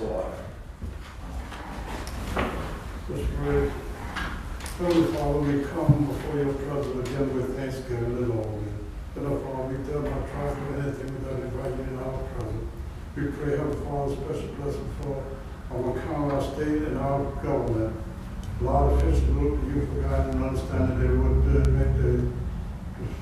order. Let's pray. Heavenly Father, we come before your presence again with thanksgiving and all. And our Father, we dare not try to do anything without inviting you in our presence. We pray, Heavenly Father, special blessing for our county, our state, and our government. A lot of officials look to you for guidance and understanding they would make the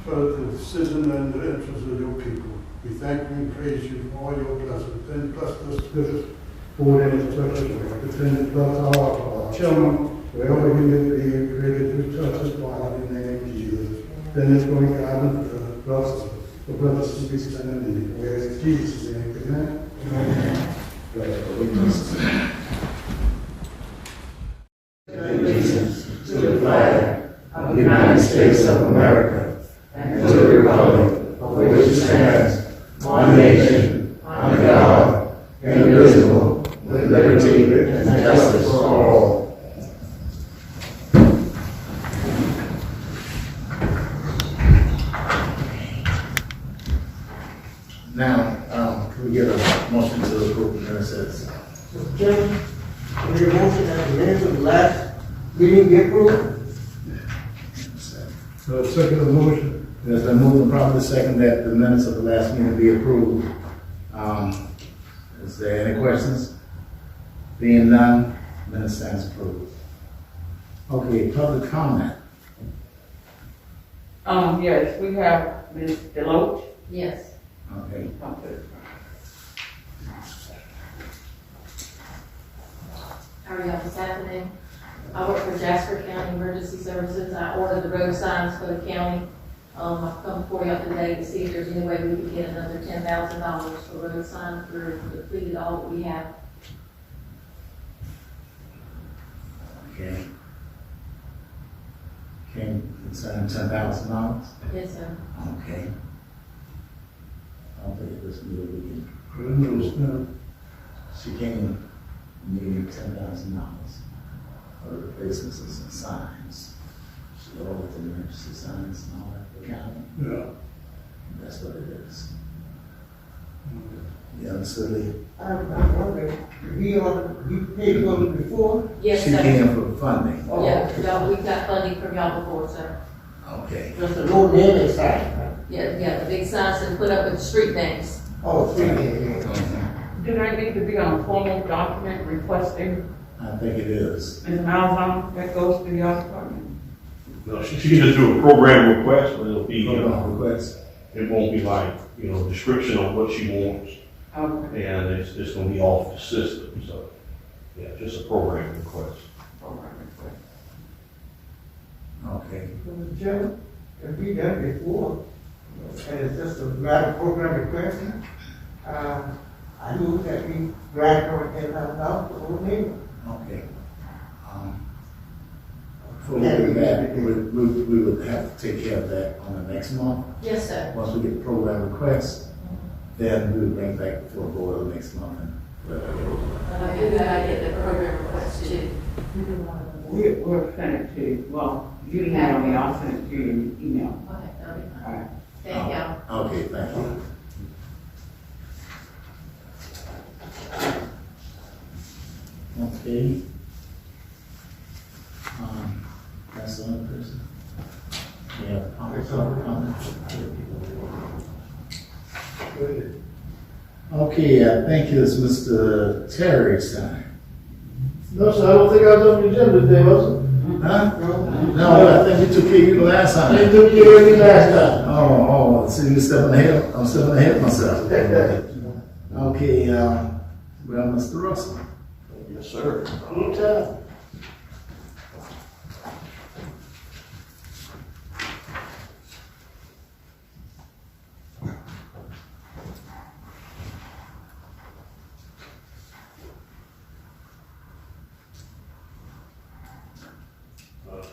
further decision and the interests of your people. We thank you and praise you for all your blessings. Then bless this visit for in the church. Then bless our children, wherever we may be, created to touch us by in the name of Jesus. Then it's going to God and bless the brothers and sisters in the name. Jesus' name, amen. Amen. Allegiance to the flag of the United States of America and to the republic for which it stands, one nation, under God, indivisible, with liberty and justice for all. Now, can we get a motion to approve the minutes? Mr. Chairman, I make a motion that the minutes of the last meeting be approved. Second motion. There's been moved and properly second that the minutes of the last meeting be approved. Is there any questions? Being none, minutes stands approved. Okay, public comment. Yes, we have Ms. Deloach. Yes. Okay. How are y'all this afternoon? I work for Jasper County Emergency Services. I ordered the road signs for the county. I've come before y'all today to see if there's any way we could get another $10,000 for road signs. We're depleted all that we have. Okay. Can concern $10,000? Yes, sir. Okay. I don't think this meeting we can. She came needing $10,000 for replacements and signs. She all with the emergency signs and all that for county. Yeah. That's what it is. You understood it? I'm wondering, you paid for it before? Yes, She sir. came for funding. Oh, Yeah, okay. y'all, we've got funding from y'all before, sir. Okay. Just a low name sign, right? Yeah, the big signs that put up with the street names. Oh, three names. Do they need to be on a formal document requesting I think it is. Ms. Malzahn that goes to your department? No, she can just do a program request, but it'll be, Request. it won't be like, description of what she wants. Okay. And it's gonna be off the system, so, yeah, just a program request. Program request. Okay. Mr. Chairman, if we done it before, and it's just a matter of program request, I move that we grant her $10,000 for low name. Okay. Before we do that, we would have to take care of that on the next month. Yes, sir. Once we get the program request, then we would bring it back before the board next month. Good idea, the program request too. We'll send it to you. Well, you email me, I'll send it to you in email. Okay, that'll be All fine. right. Thank y'all. Okay, thank you. Okay. That's the only person. Yeah, comment. Okay, I think it's Mr. Terry's time. No, sir, I don't think I was on the agenda today, was it? Huh? No, I think we took care of you the last time. They took care of me last time. Oh, see, you stepping ahead. I'm stepping ahead of myself. Okay, well, Mr. Russell. Yes, sir. Anytime.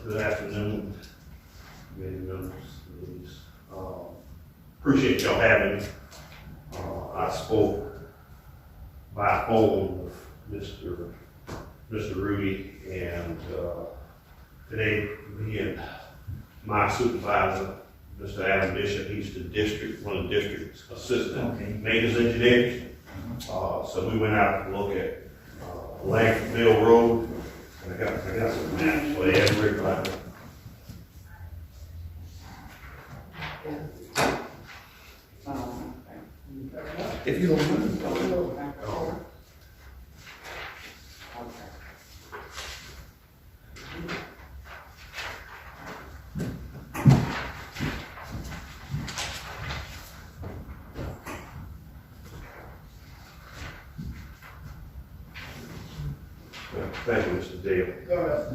Good afternoon, committee members. Please. Appreciate y'all having me. I spoke by phone with Mr. Rudy, and today me and my supervisor, Mr. Adam Bishop, he's one of the district's assistant Okay. maintenance engineers. So we went out to look at Langfordville Road. I got some maps for everybody. If you don't mind. Thank you, Mr. Dale. All right.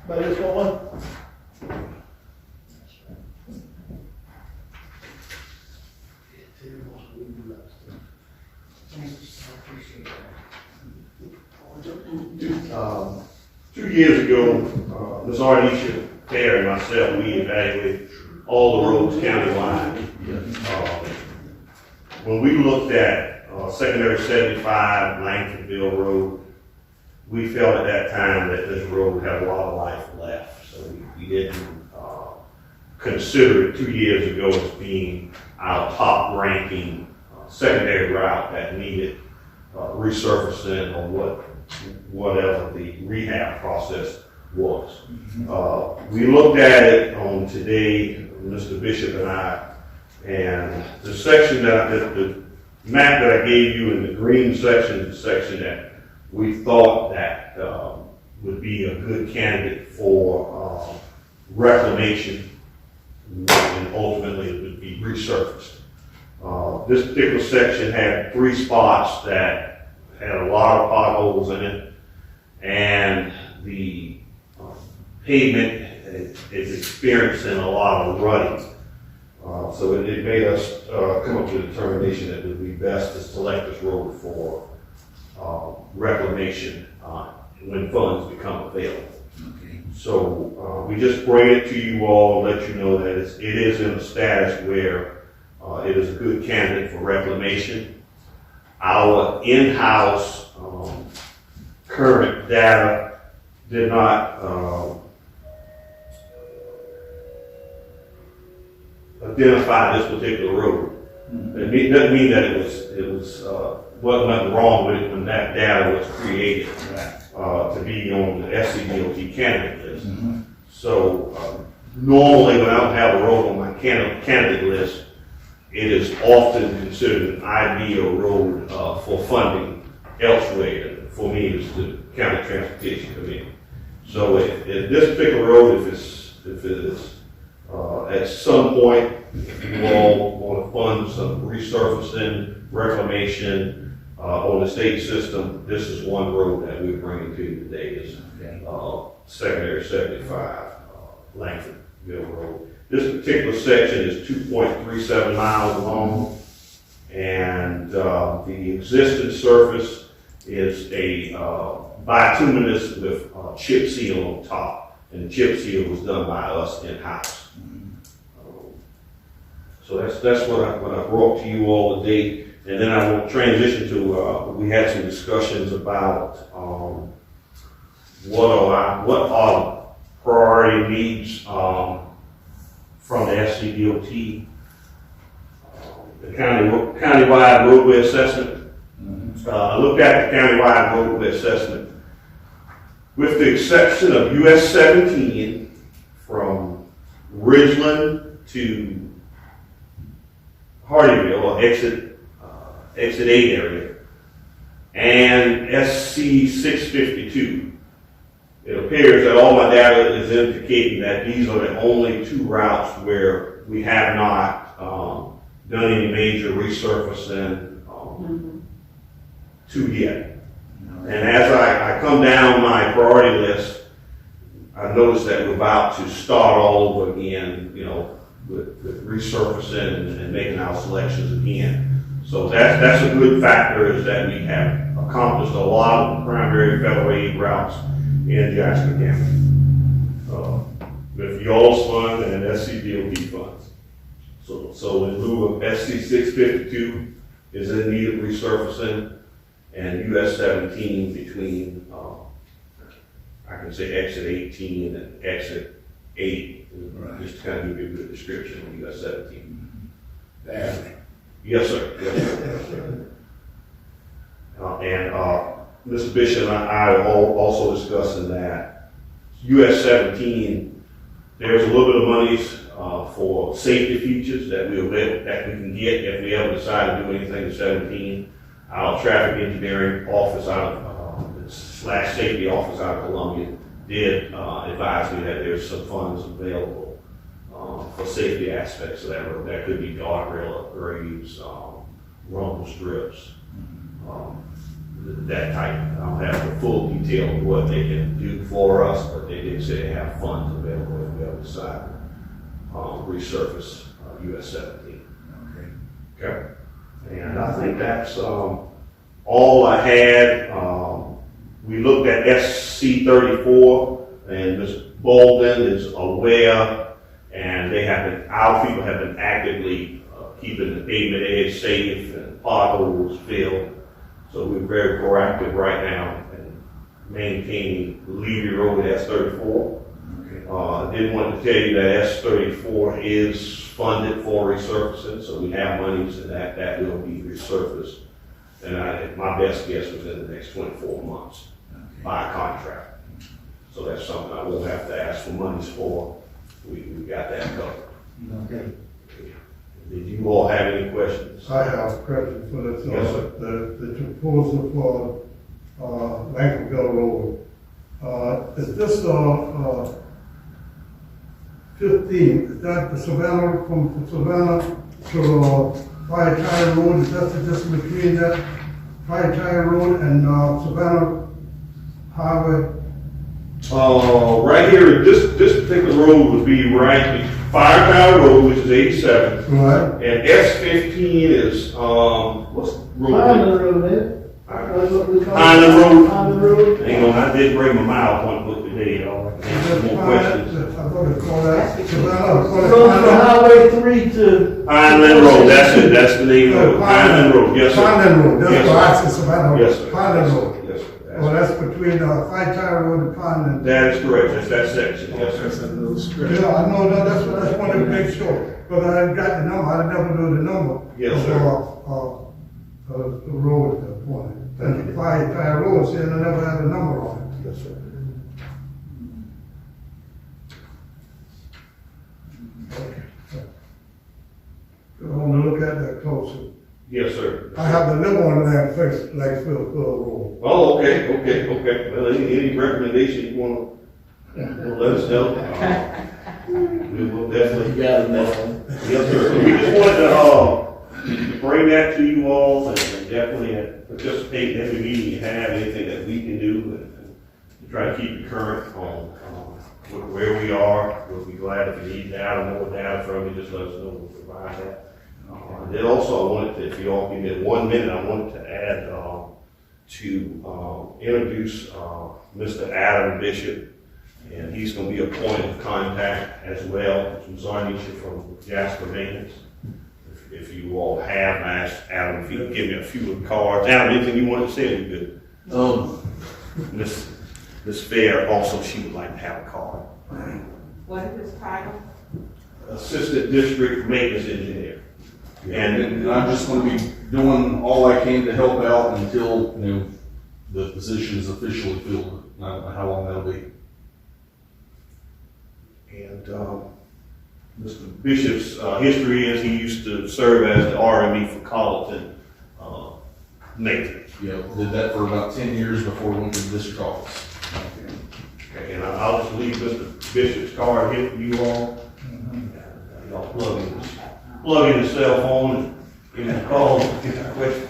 But it's one. Um, 2 years ago, Ms. Arnisha, Fair, and myself, we evaluated all the roads countywide. When we looked at secondary 75 Langfordville Road, we felt at that time that this road had a lot of life left. So we didn't consider it 2 years ago as being our top ranking secondary route that needed resurfacing or whatever the rehab process was. We looked at it on today, Mr. Bishop and I, and the section the map that I gave you in the green section is the section that we thought that would be a good candidate for reclamation, and ultimately it would be resurfaced. This particular section had 3 spots that had a lot of potholes in it, and the pavement is experiencing a lot of rutting. So it made us come up with a determination that it would be best to select this road for reclamation when funds become available. Okay. So we just bring it to you all, let you know that it is in a status where it is a good candidate for reclamation. Our in-house current data did not identify this particular road. It doesn't mean that wasn't nothing wrong with it when that data was created to be on the SCDOT candidate list. So normally when I don't have a road on my candidate list, it is often considered an ideal road for funding elsewhere. For me, it's the County Transportation Committee. So if this particular road, if it is at some point, if you all want to fund some resurfacing, reclamation on the state system, this is one road that we're bringing to you today. Is secondary 75 Langfordville Road. This particular section is 2.37 miles long, and the existing surface is a bituminous with chip seal on top, and the chip seal was done by us in-house. So that's what I brought to you all today, and then I will transition to we had some discussions about what are priority needs from the SCDOT, the countywide roadway assessment. I looked at the countywide roadway assessment. With the exception of US 17 from Ridgeland to Hardyville, or exit 8 area, and SC 652. It appears that all my data is indicating that these are the only 2 routes where we have not done any major resurfacing to yet. And as I come down my priority list, I noticed that we're about to start all over again, with resurfacing and making our selections again. So that's a good factor, is that we have accomplished a lot of the primary federal aid routes in Jasper County with y'all's fund and SCDOT funds. So in lieu of SC 652 is in need of resurfacing, and US 17 between I can say exit 18 and exit 8, just to kind of give you a good description of US 17. Yes, sir. Yes, sir. Mr. Bishop and I are also discussing that US 17, there's a little bit of monies for safety features that we can get if we ever decide to do anything in 17. Our traffic engineering office out of, slash safety office out of Columbia did advise me that there's some funds available for safety aspects of that road. That could be guardrail upgrades, rumble strips, that type. I don't have the full detail of what they can do for us, but they did say they have funds available if we ever decide to resurface US 17. Okay. And I think that's all I had. We looked at SC 34, and Ms. Bolden is aware, and our people have been actively keeping the pavement edge safe and potholes filled. So we're very proactive right now in maintaining Levy Road S 34. I did want to tell you that S 34 is funded for resurfacing, so we have monies and that will be resurfaced. And my best guess was in the next 24 months by a contract. So that's something I will have to ask for monies for. We got that covered. Okay. Did you all have any questions? I have a question for this, Yes, sir. the proposal for, Lankerville Road. Is this, 15, is that the Savannah, from Savannah to, Fire Tire Road, is that the distance between that Fire Tire Road and, Savannah Highway? Right here, this particular road would be right, Fire Tower Road, which is 87, Right. and S15 is, what's the road? Highland Road, man. That's what we call it. Highland Road. Highland Road. Hang on, I did bring my mile point book today, y'all. More questions. I thought it called that, Savannah, Goes from Highway 3 to. Highland Road, that's it, that's the name of it, Highland Road, yes, sir. Highland Road, that's Yes, why I sir. said Savannah. Yes, sir. Highland Road. Yes, sir. Well, that's between, Fire Tire Road and Highland. That is correct, that's that section, yes, That's sir. a little strip. Yeah, I know that, that's what I wanted to make sure, but I hadn't got the number, I never knew the number. Yes, sir. The road at that point. And the Fire Road, said I never had a number on it. Yes, sir. I want to look at that closer. Yes, sir. I have to live on that face, Lakesville Road. Oh, okay. Well, any recommendation you want to let us know? We will definitely. You got it, man. Yes, sir. We just wanted to bring that to you all and definitely participate in every meeting you have, anything that we can do and try to keep you current on where we are. We'll be glad if you need data, more data from you, just let us know, we'll provide that. And then also I wanted to, if you all give me 1 minute, I wanted to add to introduce Mr. Adam Bishop, and he's going to be a point of contact as well from Zarnisha from Jasper Maintenance. If you all have, I asked Adam if he could give me a few of the cards. Adam, anything you want to say? You good? Miss Fair also, she would like to have a card. What is his title? Assistant District Maintenance Engineer. And I'm just going to be doing all I can to help out until, the position is officially filled. I don't know how long that'll be. And Mr. Bishop's history is he used to serve as the RME for Colleton maintenance. Yeah, did that for about 10 years before we went to the district office. Okay, and I'll just leave Mr. Bishop's card here for you all. Y'all plug in the cell phone and give me a call and get a question.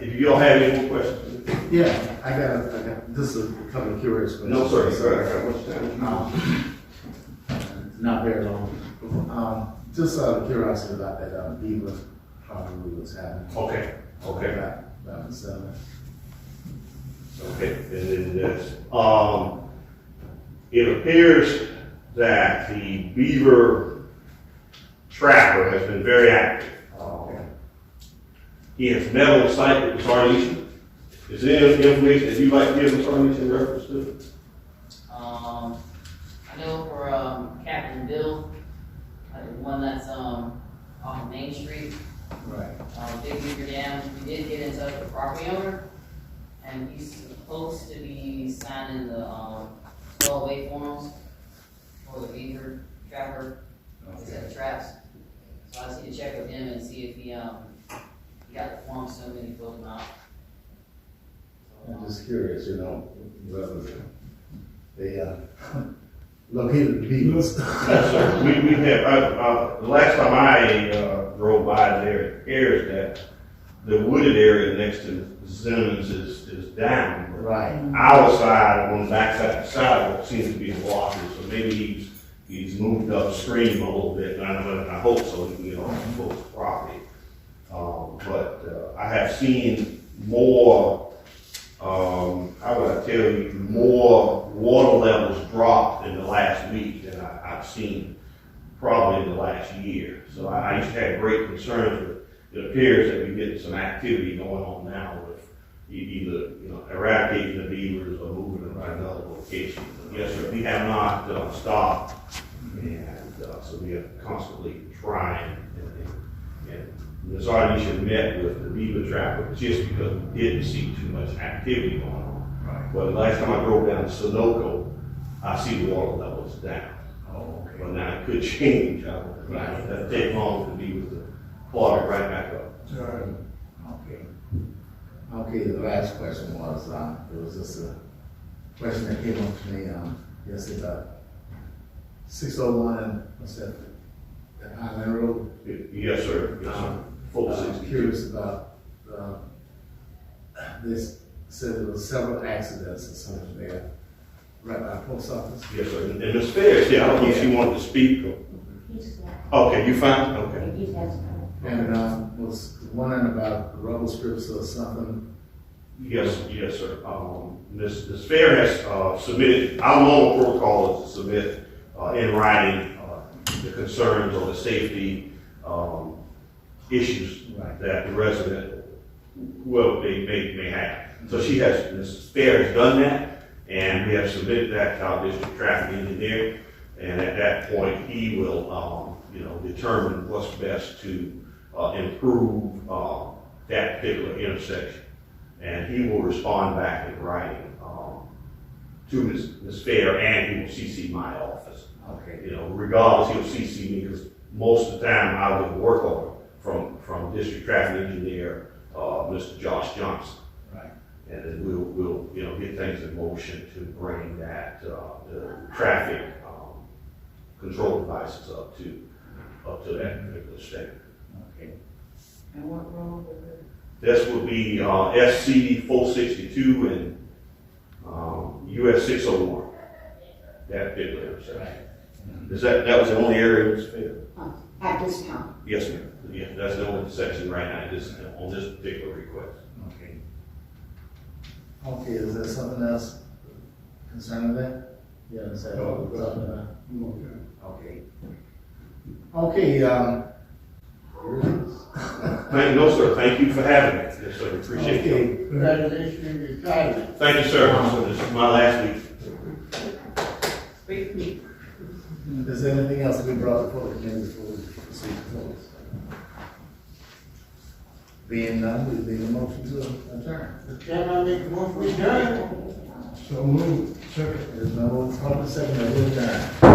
If you don't have any more questions. Yeah, I got just a couple of curious questions. No, sir. I got much time. Not very long. Just out of curiosity about that Beaver problem we was having. Okay. About the 7th. Okay, and then this, it appears that the beaver trapper has been very active. He has met on site with the Zarnisha. Is there any information that you'd like to give the Zarnisha in reference to? I know for Captain Bill, the one that's off of Main Street, Right. Big Beaver Dam, we did get in touch of the property owner, and he's supposed to be signing the, stowaway forms for the beaver trapper, set the traps. So I just need to check with him and see if he got the forms, so many filled them out. I'm just curious, you know, whether they, located the beavers. Yes, sir. We have, the last time I drove by there, it appears that the wooded area next to Simmons is down. But Right. our side, on the back side of the sidewalk, seems to be blocked, so maybe he's moved upstream a little bit, and I hope so, he can get off the folks' property. But I have seen more, how would I tell you, more water levels dropped in the last week than I've seen probably in the last year. So I used to have great concerns with, it appears that we're getting some activity going on now with either, eradicating the beavers or moving them to another location. But yes, sir, we have not stopped, and so we are constantly trying. And Ms. Arnisha met with the beaver trapper just because we didn't see too much activity going on. Right. But the last time I drove down to Sunoco, I see the water levels down. Oh, okay. But now it could change. Right. That'd take long to be with the plug right back up. Okay. Okay, the last question was, it was just a question that came up to me, yesterday about 601 and, what's that, that Highland Road? Yes, sir. Yes, sir. Full I was 62. curious about, this, said there were several accidents or something there, right by the post office. Yes, sir. And Ms. Fair, yeah, I don't know if she wanted to speak. Okay, you fine? Okay. And, was wondering about rubber strips or something. Yes, yes, sir. Ms. Fair has submitted, our normal protocol is to submit in writing the concerns or the safety issues Right. that the resident, well, may have. So Ms. Fair has done that, and we have submitted that to our district traffic engineer, and at that point, he will, determine what's best to improve that particular intersection. And he will respond back in writing to Ms. Fair, and he will CC my office. Okay. Regardless, he'll CC me, because most of the time I'll get work order from district traffic engineer, Mr. Josh Johnson. Right. And then we'll get things in motion to bring that, the traffic control devices up to that particular standard. Okay. And what road is it? This would be SC 462 and US 601. That particular intersection. Right. That was the only area that's failed? At this time. Yes, ma'am. Yeah, that's the only section right now on this particular request. Okay. Okay, is there something else concerning that? Yeah, is that all we're talking about? Okay. Okay, No, sir. Thank you for having me. Yes, sir. Appreciate it. okay. Congratulations on your retirement. Thank you, sir. So this is my last week. Speak to me. Is there anything else we brought before the committee before we proceed to close? Being none, we leave a motion to adjourn. Mr. Chairman, I make a motion to adjourn. So moved. Second. There's no public second, we adjourn.